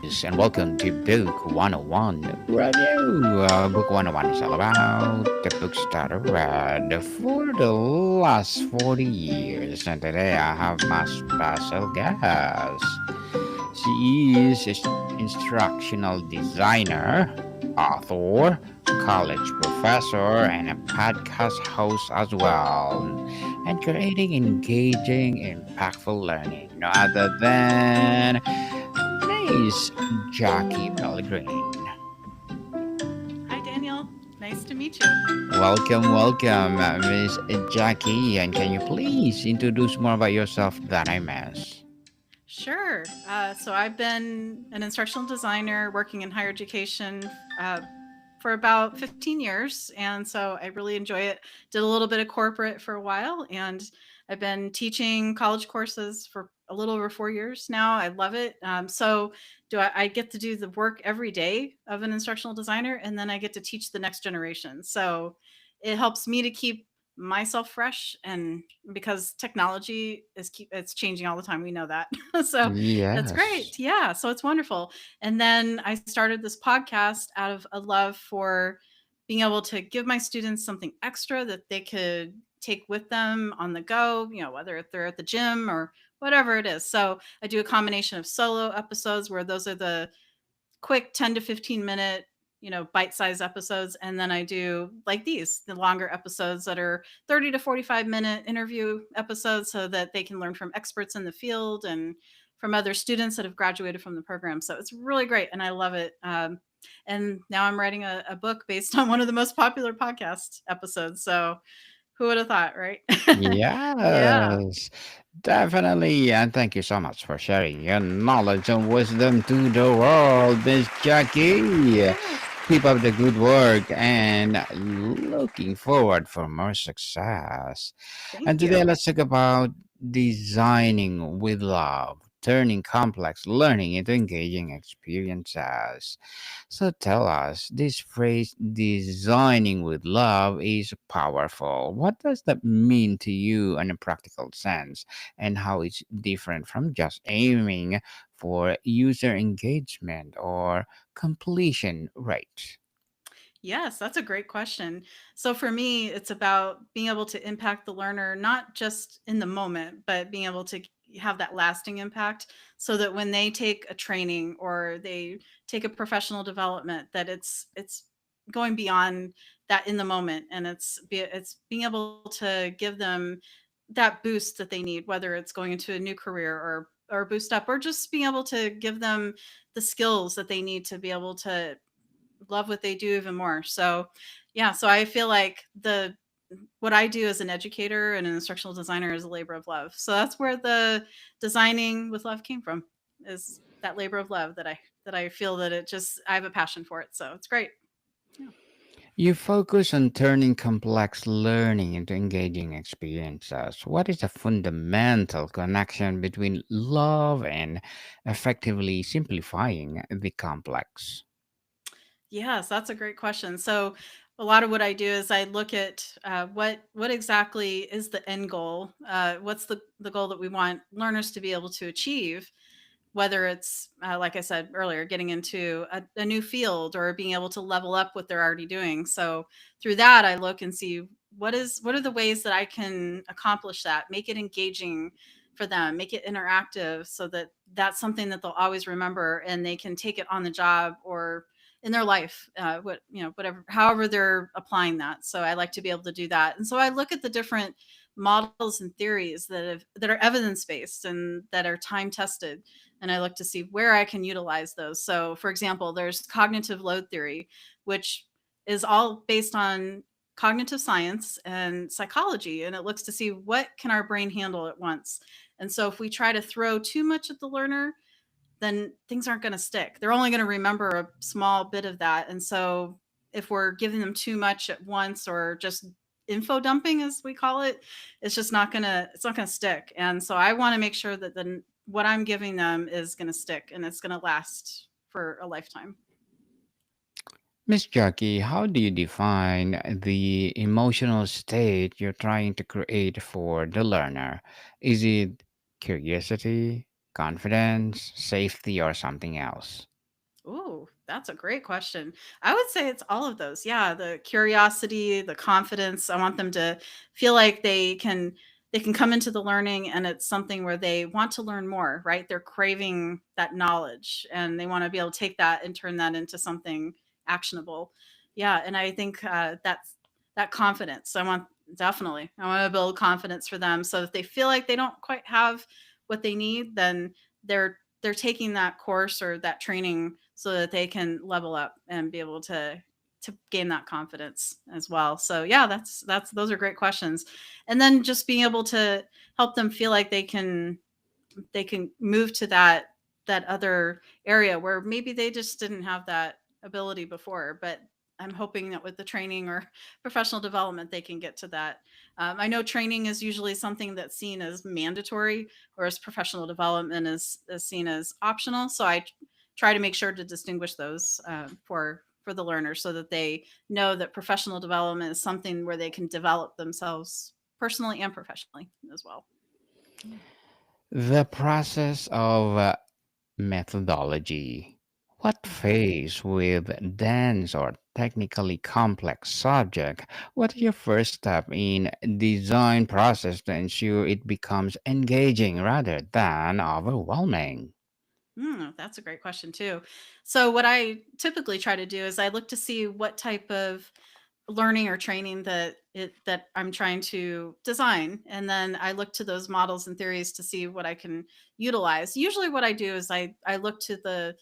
and welcome to Book 101 Review. Book 101 is all about the books that I read for the last 40 years. And today I have my special guest. She is an instructional designer, author, college professor, and a podcast host as well. And creating engaging, impactful learning. No other than Miss Jackie Pelegrin. Hi, Daniel. Nice to meet you. Welcome, Miss Jackie. And can you please introduce more about yourself that I miss? Sure. So I've been an instructional designer working in higher education for about 15 years. And so I really enjoy it. Did a little bit of corporate for a while, and I've been teaching college courses for a little over 4 years now. I love it. I get to do the work every day of an instructional designer, and then I get to teach the next generation. So it helps me to keep myself fresh, and because technology it's changing all the time, we know that. So that's Yes. great. Yeah, so it's wonderful. And then I started this podcast out of a love for being able to give my students something extra that they could take with them on the go, whether they're at the gym or whatever it is. So I do a combination of solo episodes where those are the quick 10 to 15 minute, bite-sized episodes, and then I do like these, the longer episodes that are 30 to 45-minute interview episodes, so that they can learn from experts in the field and from other students that have graduated from the program. So it's really great, and I love it. And now I'm writing a book based on one of the most popular podcast episodes. So who would have thought, right? Yeah. Yes, definitely. And thank you so much for sharing your knowledge and wisdom to the world, Miss Jackie. Yes. Keep up the good work and looking forward for more success. And Thank today you. let's talk about designing with love, turning complex learning into engaging experiences. So tell us, this phrase designing with love is powerful. What does that mean to you in a practical sense, and how it's different from just aiming for user engagement or completion rate? Yes, that's a great question. So for me, it's about being able to impact the learner, not just in the moment, but being able to have that lasting impact, so that when they take a training or they take a professional development, that it's going beyond that in the moment, and it's being able to give them that boost that they need, whether it's going into a new career or boost up, or just being able to give them the skills that they need to be able to love what they do even more. So, yeah, so I feel like the what I do as an educator and an instructional designer is a labor of love. So that's where the designing with love came from. Is that labor of love that I feel that it just I have a passion for it. So it's great. Yeah. You focus on turning complex learning into engaging experiences. What is the fundamental connection between love and effectively simplifying the complex? Yes, that's a great question. So a lot of what I do is I look at what exactly is the end goal. What's the goal that we want learners to be able to achieve, whether it's like I said earlier, getting into a new field or being able to level up what they're already doing. So through that, I look and see what are the ways that I can accomplish that, make it engaging for them, make it interactive, so that that's something that they'll always remember and they can take it on the job or in their life, whatever, however they're applying that. So I like to be able to do that, and so I look at the different models and theories that are evidence based and that are time tested, and I look to see where I can utilize those. So, for example, there's cognitive load theory, which is all based on cognitive science and psychology, and it looks to see what can our brain handle at once. And so if we try to throw too much at the learner, then things aren't going to stick. They're only going to remember a small bit of that. And so if we're giving them too much at once, or just info dumping as we call it, it's not going to stick. And so I want to make sure that then what I'm giving them is going to stick and it's going to last for a lifetime. Miss Jackie, how do you define the emotional state you're trying to create for the learner? Is it curiosity, confidence, safety, or something else? That's a great question. I would say it's all of those. Yeah, the curiosity, the confidence. I want them to feel like they can come into the learning and it's something where they want to learn more, right? They're craving that knowledge and they want to be able to take that and turn that into something actionable. Yeah, and I think that's that confidence. I want to build confidence for them so if they feel like they don't quite have what they need, then they're taking that course or that training so that they can level up and be able to gain that confidence as well. So yeah, that's those are great questions. And then just being able to help them feel like they can move to that other area where maybe they just didn't have that ability before, but I'm hoping that with the training or professional development they can get to that. I know training is usually something that's seen as mandatory, whereas professional development is seen as optional, so try to make sure to distinguish those for the learners so that they know that professional development is something where they can develop themselves personally and professionally as well. Yeah. The process of methodology. What phase with dense or technically complex subject? What is your first step in design process to ensure it becomes engaging rather than overwhelming? That's a great question too. So what I typically try to do is I look to see what type of learning or training that I'm trying to design, and then I look to those models and theories to see what I can utilize. Usually, what I do is I look to the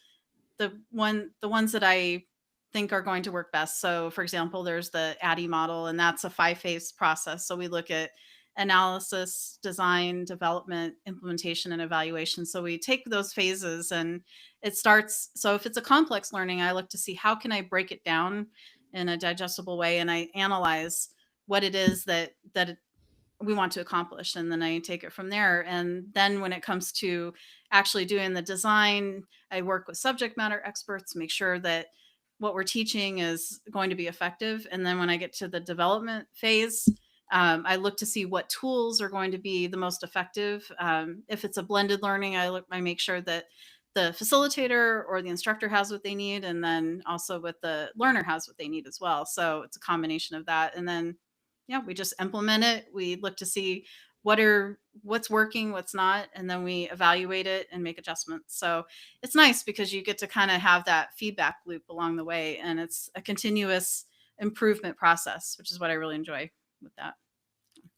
ones that I think are going to work best. So, for example, there's the ADDIE model, and that's a 5 phase process. So we look at analysis, design, development, implementation, and evaluation. So we take those phases, and it starts. So if it's a complex learning, I look to see how can I break it down in a digestible way, and I analyze what it is that we want to accomplish, and then I take it from there. And then when it comes to actually doing the design, I work with subject matter experts, make sure that what we're teaching is going to be effective. And then when I get to the development phase, I look to see what tools are going to be the most effective. If it's a blended learning, I make sure that the facilitator or the instructor has what they need, and then also with the learner has what they need as well. So it's a combination of that. And then yeah, we just implement it. We look to see what's working, what's not, and then we evaluate it and make adjustments. So it's nice because you get to kind of have that feedback loop along the way, and it's a continuous improvement process, which is what I really enjoy with that.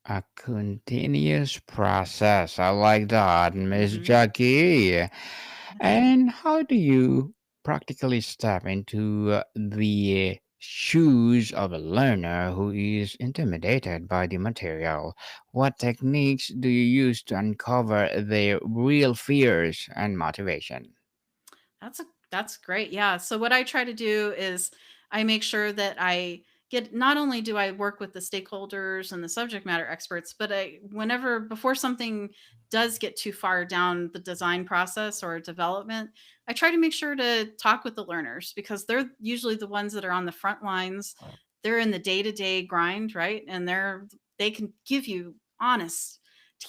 A continuous process. I like that, Miss Hmm. Jackie. Yes. And how do you practically step into the shoes of a learner who is intimidated by the material? What techniques do you use to uncover their real fears and motivation? That's great. Yeah. So what I try to do is I make sure that I get not only do I work with the stakeholders and the subject matter experts, but I whenever before something does get too far down the design process or development, I try to make sure to talk with the learners because they're usually the ones that are on the front lines. They're in the day-to-day grind, right? And they can give you honest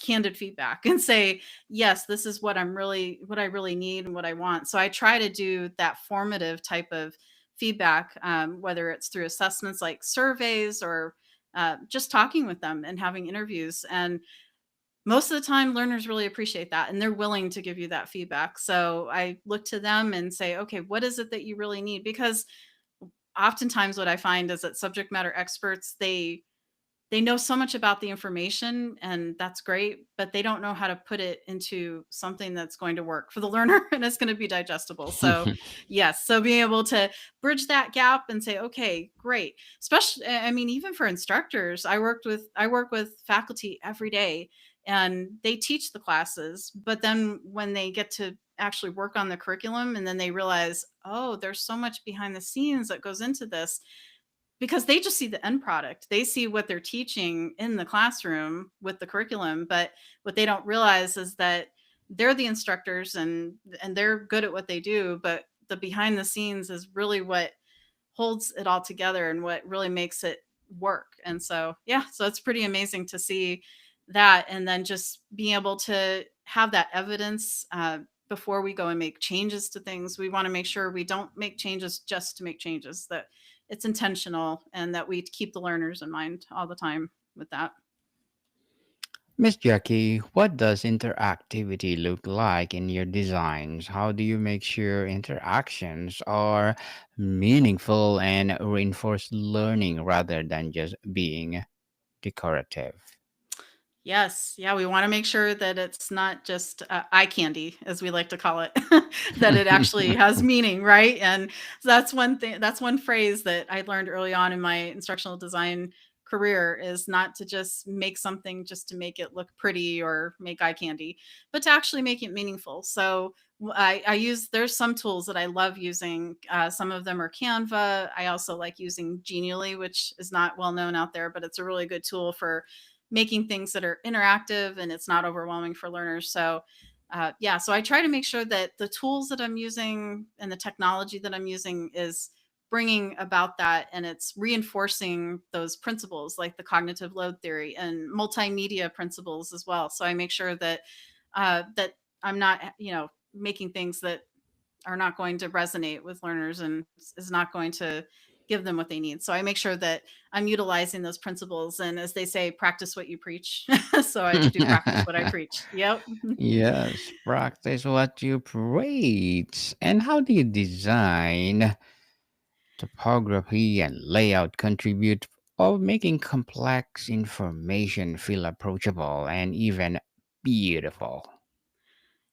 candid feedback and say, yes, this is what I really need and what I want. So I try to do that formative type of feedback, whether it's through assessments like surveys or just talking with them and having interviews. And most of the time, learners really appreciate that and they're willing to give you that feedback. So I look to them and say, okay, what is it that you really need? Because oftentimes, what I find is that subject matter experts, they know so much about the information and that's great, but they don't know how to put it into something that's going to work for the learner and it's going to be digestible. So, yes, so being able to bridge that gap and say, okay, great. Especially I mean even for instructors, I work with faculty every day and they teach the classes, but then when they get to actually work on the curriculum and then they realize, "Oh, there's so much behind the scenes that goes into this." Because they just see the end product. They see what they're teaching in the classroom with the curriculum, but what they don't realize is that they're the instructors and they're good at what they do, but the behind the scenes is really what holds it all together and what really makes it work. And so, yeah, so it's pretty amazing to see that and then just being able to have that evidence. before we go and make changes to things, we want to make sure we don't make changes just to make changes, that it's intentional and that we keep the learners in mind all the time with that. Miss Jackie, what does interactivity look like in your designs? How do you make sure interactions are meaningful and reinforce learning rather than just being decorative? Yes, yeah, we wanna make sure that it's not just, eye candy, as we like to call it, that it actually has meaning, right? And that's one phrase that I learned early on in my instructional design career, is not to just make something just to make it look pretty or make eye candy, but to actually make it meaningful. So, I use there's some tools that I love using, some of them are Canva. I also like using Genially, which is not well known out there, but it's a really good tool for making things that are interactive and it's not overwhelming for learners. So, yeah, so I try to make sure that the tools that I'm using and the technology that I'm using is bringing about that, and it's reinforcing those principles like the cognitive load theory and multimedia principles as well. So I make sure that that I'm not, making things that are not going to resonate with learners and is not going to give them what they need. So I make sure that I'm utilizing those principles, and as they say, practice what you preach. So I do practice what I preach. Yep. Yes, practice what you preach. And how do you design topography and layout contribute of making complex information feel approachable and even beautiful?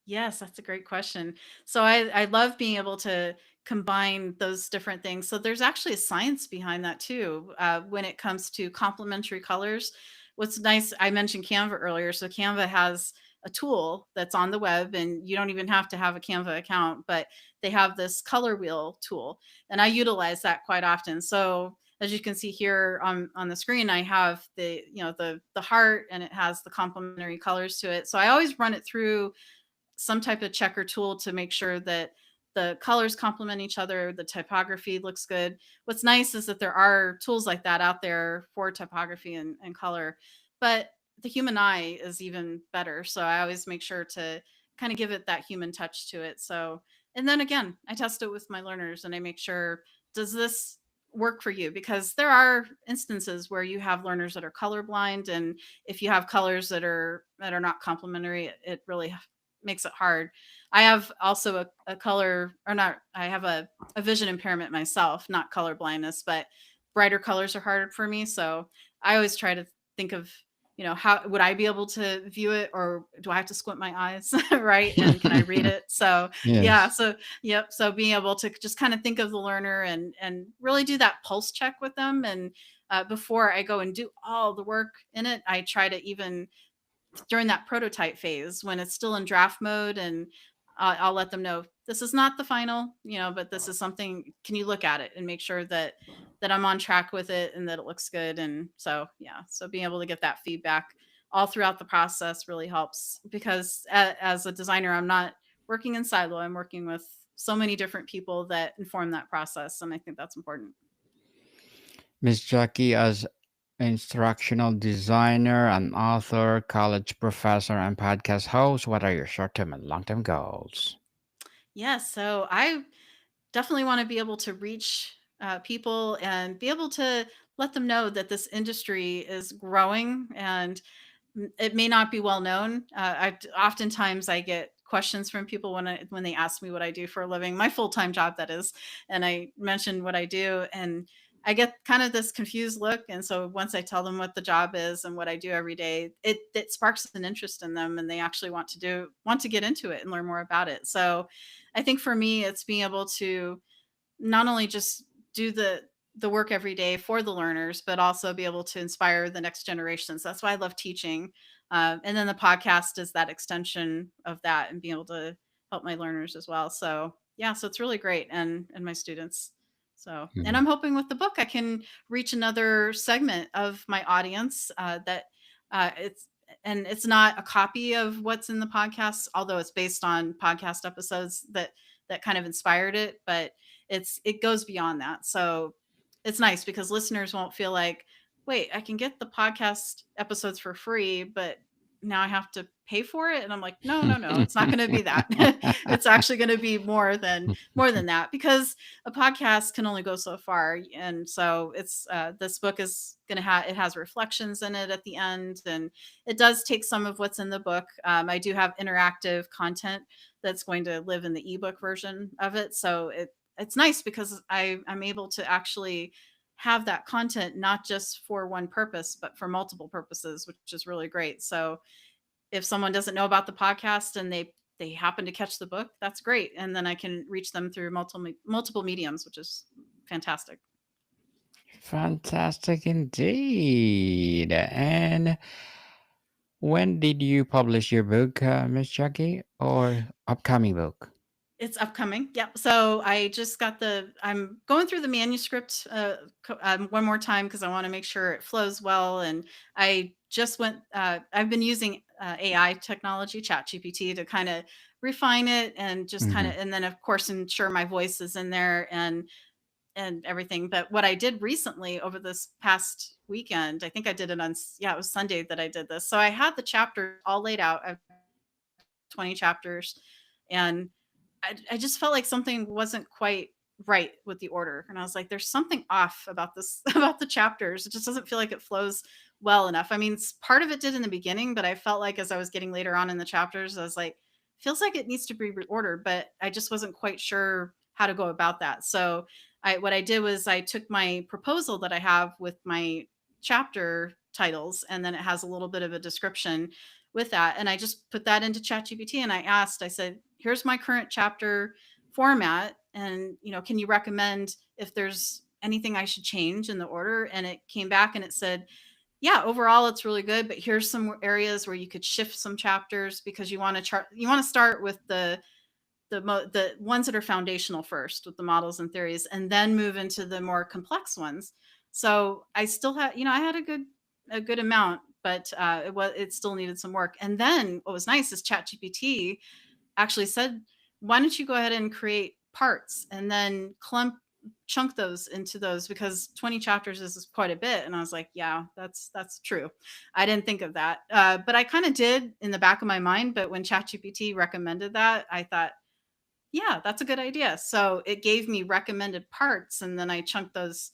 Yes, that's a great question. So I love being able to combine those different things. So there's actually a science behind that too. When it comes to complementary colors, what's nice, I mentioned Canva earlier. So Canva has a tool that's on the web, and you don't even have to have a Canva account, but they have this color wheel tool, and I utilize that quite often. So as you can see here on the screen, I have the heart, and it has the complementary colors to it. So I always run it through some type of checker tool to make sure that the colors complement each other, the typography looks good. What's nice is that there are tools like that out there for typography and color, but the human eye is even better. So I always make sure to kind of give it that human touch to it. So, and then again, I test it with my learners and I make sure, does this work for you? Because there are instances where you have learners that are colorblind, and if you have colors that are not complementary, it really makes it hard. I have also a color, or not, I have a vision impairment myself, not color blindness, but brighter colors are harder for me. So I always try to think of, how would I be able to view it, or do I have to squint my eyes? Right. And can I read it? So yeah. Yes. So yep. So being able to just kind of think of the learner and really do that pulse check with them. And before I go and do all the work in it, I try to even during that prototype phase when it's still in draft mode, and I'll let them know this is not the final, but this is something. Can you look at it and make sure that I'm on track with it and that it looks good? And so yeah, so being able to get that feedback all throughout the process really helps, because as a designer, I'm not working in silo. I'm working with so many different people that inform that process, and I think that's important. Miss Jackie, as instructional designer, an author, college professor, and podcast host, what are your short term and long term goals? Yeah, so I definitely want to be able to reach people and be able to let them know that this industry is growing, and it may not be well known. Oftentimes I get questions from people when they ask me what I do for a living, my full time job that is, and I mention what I do, and I get kind of this confused look. And so once I tell them what the job is and what I do every day, it sparks an interest in them, and they actually want to get into it and learn more about it. So I think for me, it's being able to not only just do the work every day for the learners, but also be able to inspire the next generations. That's why I love teaching. And then the podcast is that extension of that, and being able to help my learners as well. So yeah, so it's really great, and my students. So, and I'm hoping with the book I can reach another segment of my audience, that it's and it's not a copy of what's in the podcast, although it's based on podcast episodes that kind of inspired it, but it goes beyond that. So it's nice because listeners won't feel like, wait, I can get the podcast episodes for free, but now I have to pay for it. And I'm like, no, no, no, it's not going to be that. It's actually going to be more than that, because a podcast can only go so far. And so it's this book is going to have, it has reflections in it at the end, and it does take some of what's in the book. I do have interactive content that's going to live in the ebook version of it. So it's nice because I'm able to actually have that content not just for one purpose, but for multiple purposes, which is really great. So if someone doesn't know about the podcast and they happen to catch the book, that's great, and then I can reach them through multiple mediums, which is fantastic. Fantastic indeed. And when did you publish your book, Miss Jackie, or upcoming book? It's upcoming. Yep. So I'm going through the manuscript one more time because I want to make sure it flows well. And I've been using AI technology, ChatGPT, to kind of refine it and just kind Hmm. of, and then of course ensure my voice is in there and everything. But what I did recently over this past weekend, I think I did it yeah, it was Sunday that I did this. So I had the chapter all laid out. I've 20 chapters, and I just felt like something wasn't quite right with the order. And I was like, there's something off about this, about the chapters. It just doesn't feel like it flows well enough. I mean, part of it did in the beginning, but I felt like as I was getting later on in the chapters, I was like, feels like it needs to be reordered, but I just wasn't quite sure how to go about that. So what I did was I took my proposal that I have with my chapter titles, and then it has a little bit of a description with that. And I just put that into ChatGPT, and I said, here's my current chapter format. And, can you recommend if there's anything I should change in the order? And it came back and it said, yeah, overall it's really good, but here's some areas where you could shift some chapters because you want to start with the ones that are foundational first with the models and theories, and then move into the more complex ones. So I still had, I had a good amount, but it still needed some work. And then what was nice is ChatGPT actually said, why don't you go ahead and create parts and then chunk those into those, because 20 chapters is quite a bit. And I was like, yeah, that's true. I didn't think of that, but I kind of did in the back of my mind. But when ChatGPT recommended that, I thought, yeah, that's a good idea. So it gave me recommended parts, and then I chunked those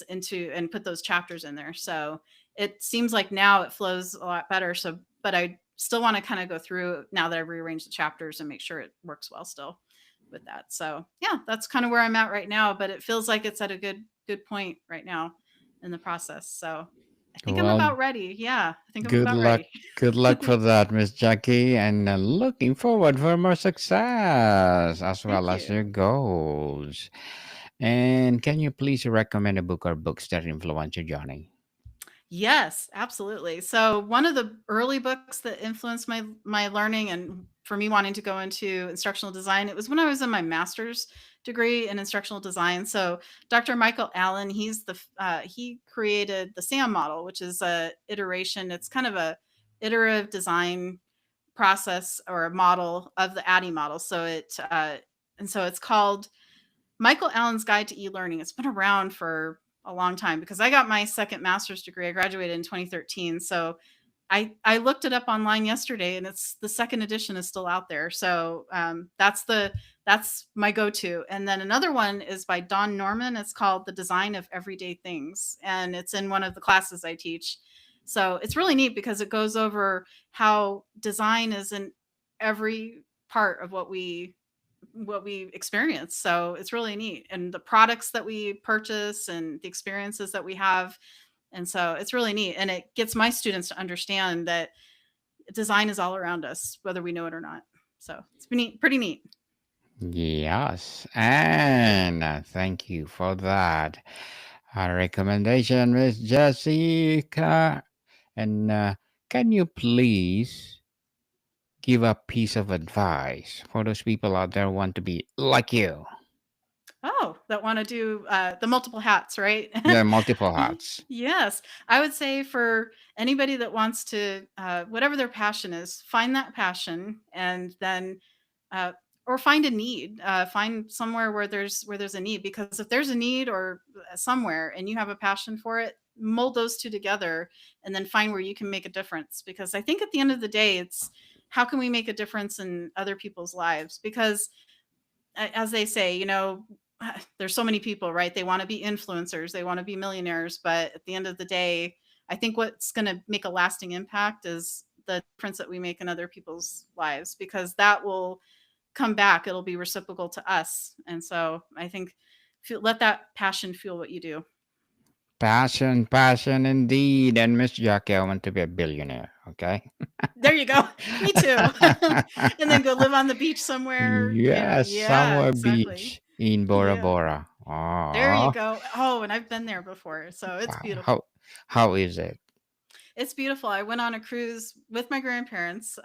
into and put those chapters in there. So it seems like now it flows a lot better. So, but I still want to kind of go through now that I've rearranged the chapters and make sure it works well still with that. So yeah, that's kind of where I'm at right now, but it feels like it's at a good point right now in the process. So I think I'm Well, about ready. Yeah, I think I'm good about luck. ready. Good luck for that, Miss Jackie, and looking forward for more success as well Thank as you. your goals. And can you please recommend a book or books that influence you, Johnny? Yes, absolutely. So one of the early books that influenced my learning and for me wanting to go into instructional design, it was when I was in my master's degree in instructional design. So Dr. Michael Allen, he created the SAM model, which is a iteration. It's kind of a iterative design process or a model of the ADDIE model. So it's called Michael Allen's Guide to E-Learning. It's been around for a long time because I got my second master's degree. I graduated in 2013. So I looked it up online yesterday, and it's the second edition is still out there. So that's my go-to. And then another one is by Don Norman. It's called The Design of Everyday Things, and it's in one of the classes I teach. So it's really neat because it goes over how design is in every part of what we experience. So it's really neat. And the products that we purchase and the experiences that we have. And so it's really neat. And it gets my students to understand that design is all around us, whether we know it or not. So it's pretty neat. Yes, and thank you for that recommendation, Miss Jessica. And can you please give a piece of advice for those people out there who want to be like you? Oh, that want to do the multiple hats, right? Yeah, multiple hats. Yes. I would say for anybody that wants to, whatever their passion is, find that passion, and then uh, or find a need, find somewhere where there's a need, because if there's a need or somewhere and you have a passion for it, mold those two together and then find where you can make a difference. Because I think at the end of the day, it's how can we make a difference in other people's lives? Because as they say, there's so many people, right? They want to be influencers, they want to be millionaires, but at the end of the day, I think what's going to make a lasting impact is the difference that we make in other people's lives, because that will come back. It'll be reciprocal to us. And so I think let that passion fuel what you do. Passion, passion indeed. And Miss Jackie, I want to be a billionaire. Okay. There you go. Me too. And then go live on the beach somewhere. Yes, Yeah, somewhere exactly. beach in Bora Yeah. Bora. There you Oh, go. Oh, and I've been there before. So it's wow. beautiful. How is it? It's beautiful. I went on a cruise with my grandparents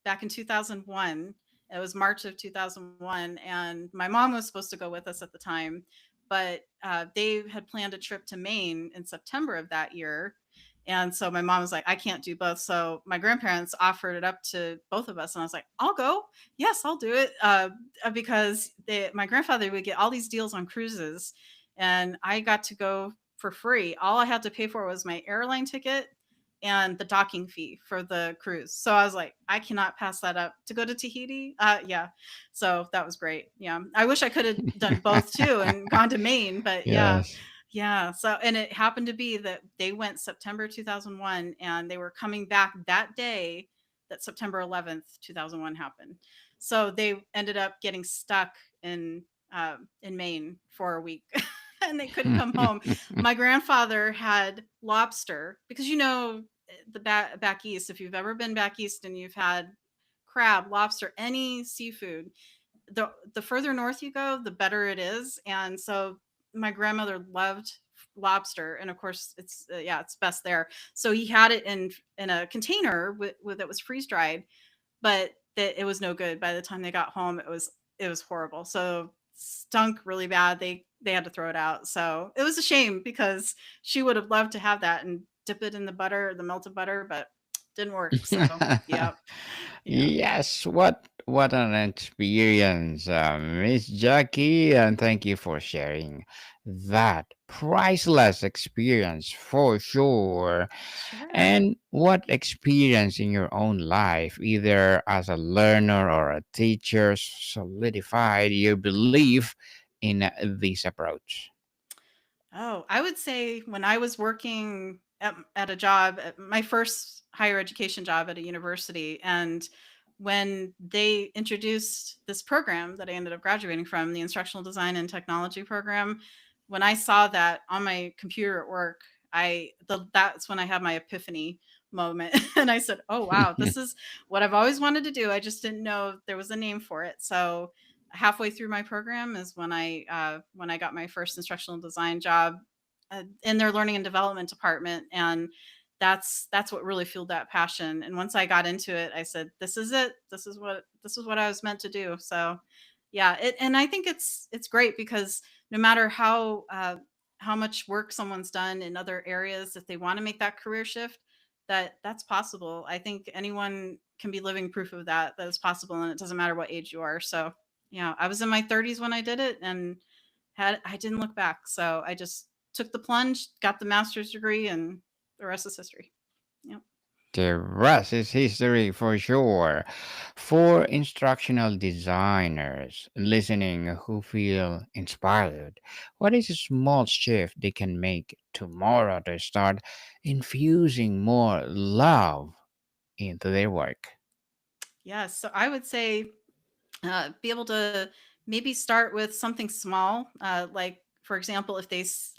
back in 2001. It was March of 2001, and my mom was supposed to go with us at the time, but they had planned a trip to Maine in September of that year. And so my mom was like, I can't do both. So my grandparents offered it up to both of us. And I was like, I'll go. Yes, I'll do it. Because my grandfather would get all these deals on cruises, and I got to go for free. All I had to pay for was my airline ticket and the docking fee for the cruise. So I was like, I cannot pass that up to go to Tahiti. Yeah. So that was great. Yeah. I wish I could have done both too and gone to Maine, but yeah. Yes. Yeah. So, and it happened to be that they went September 2001 and they were coming back that day that September 11th, 2001 happened. So they ended up getting stuck in Maine for a week and they couldn't come home. My grandfather had lobster because the back east, if you've ever been back east and you've had crab, lobster, any seafood, the further north you go, the better it is. And so my grandmother loved lobster, and of course it's best there. So he had it in a container with that was freeze dried, but it was no good. By the time they got home, it was horrible. So stunk really bad. They had to throw it out. So it was a shame because she would have loved to have that and dip it in the butter, the melted butter, but didn't work. So yeah, yeah. Yes, what an experience, Miss Jackie, and thank you for sharing that priceless experience for sure. Sure. And what experience in your own life, either as a learner or a teacher, solidified your belief in this approach? Oh, I would say when I was working at a job, at my first higher education job at a university, and when they introduced this program that I ended up graduating from, the instructional design and technology program, when I saw that on my computer at work, that's when I had my epiphany moment. And I said, "Oh wow, this is what I've always wanted to do. I just didn't know there was a name for it." So halfway through my program is when I got my first instructional design job in their learning and development department, and that's what really fueled that passion. And once I got into it, I said, "This is it. This is what I was meant to do." So, yeah, and I think it's great because no matter how much work someone's done in other areas, if they want to make that career shift, that's possible. I think anyone can be living proof of that it's possible, and it doesn't matter what age you are. So yeah, I was in my 30s when I did it, and I didn't look back. So I just took the plunge, got the master's degree, and the rest is history. Yep. The rest is history for sure. For instructional designers listening who feel inspired, what is a small shift they can make tomorrow to start infusing more love into their work? Yes. So I would say be able to maybe start with something small, like for example, if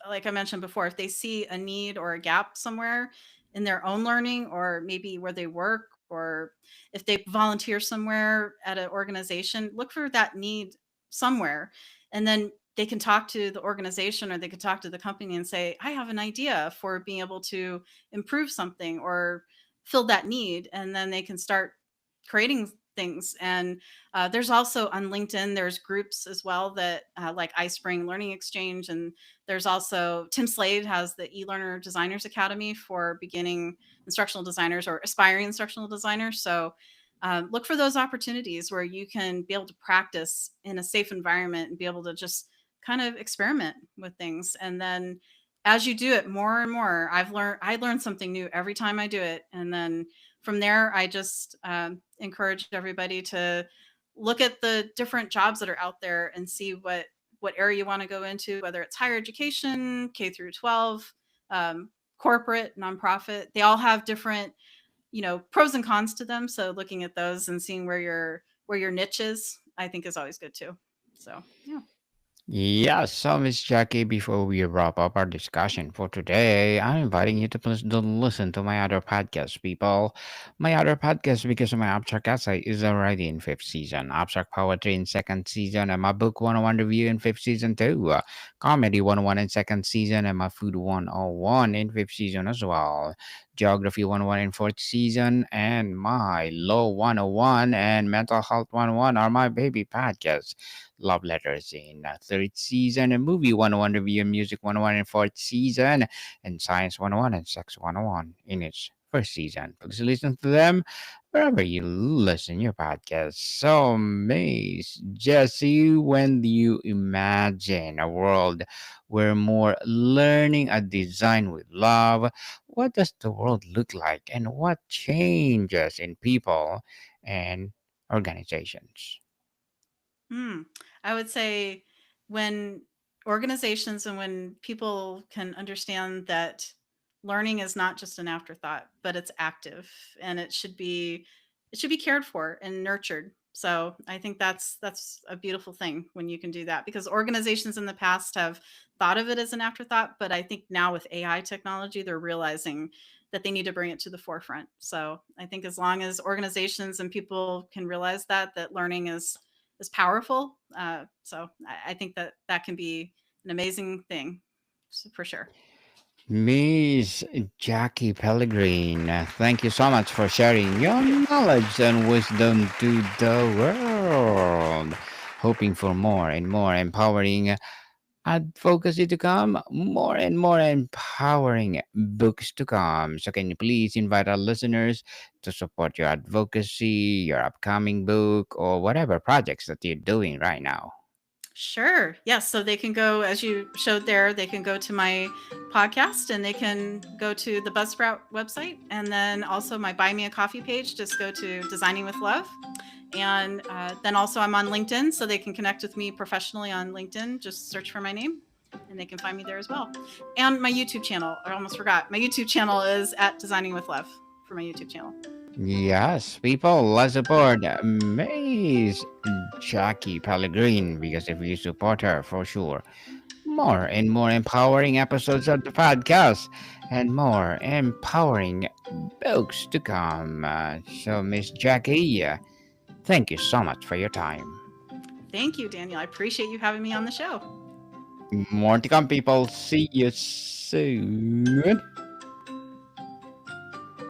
like I mentioned before, if they see a need or a gap somewhere in their own learning, or maybe where they work, or if they volunteer somewhere at an organization, look for that need somewhere, and then they can talk to the organization or they could talk to the company and say, I have an idea for being able to improve something or fill that need, and then they can start creating things. And there's also on LinkedIn, there's groups as well that like iSpring Learning Exchange. And there's also Tim Slade has the eLearner Designers Academy for beginning instructional designers or aspiring instructional designers. So look for those opportunities where you can be able to practice in a safe environment and be able to just kind of experiment with things. And then as you do it more and more, I learned something new every time I do it, and then from there, I just encourage everybody to look at the different jobs that are out there and see what area you want to go into, whether it's higher education, K through 12, um, corporate, nonprofit. They all have different, pros and cons to them. So looking at those and seeing where your niche is, I think is always good too. So yeah. Yes, so Miss Jackie, before we wrap up our discussion for today, I'm inviting you to please to listen to my other podcast, people. My other podcast, because my Abstract Essay is already in fifth season, Abstract Poetry in second season, and my Book 101 review in fifth season too, Comedy 101 in second season, and my Food 101 in fifth season as well, Geography 101 in fourth season, and my Law 101 and Mental Health 101 are my baby podcasts. Love Letters in third season, and Movie 101 Review and Music 101 in fourth season, and Science 101 and Sex 101 in its first season. Please listen to them wherever you listen your podcast. So, Miss Jesse, when do you imagine a world where more learning a design with love? What does the world look like, and what changes in people and organizations? Hmm. I would say when organizations and when people can understand that learning is not just an afterthought, but it's active and it should be cared for and nurtured. So I think that's a beautiful thing when you can do that, because organizations in the past have thought of it as an afterthought, but I think now with AI technology, they're realizing that they need to bring it to the forefront. So I think as long as organizations and people can realize that learning is powerful. So I think that can be an amazing thing, for sure. Miss Jackie Pelegrin, thank you so much for sharing your knowledge and wisdom to the world. Hoping for more and more empowering advocacy to come, more and more empowering books to come. So, can you please invite our listeners to support your advocacy, your upcoming book, or whatever projects that you're doing right now? Sure. Yes. So they can go, as you showed there, they can go to my podcast and they can go to the Buzzsprout website. And then also my Buy Me a Coffee page. Just go to Designing with Love. And then also I'm on LinkedIn. So they can connect with me professionally on LinkedIn. Just search for my name and they can find me there as well. And my YouTube channel. I almost forgot. My YouTube channel is at Designing with Love for my YouTube channel. Yes, people, let's support Miss Jackie Pellegrin because if you support her, for sure, more and more empowering episodes of the podcast and more empowering books to come. So, Miss Jackie, thank you so much for your time. Thank you, Daniel. I appreciate you having me on the show. More to come, people. See you soon.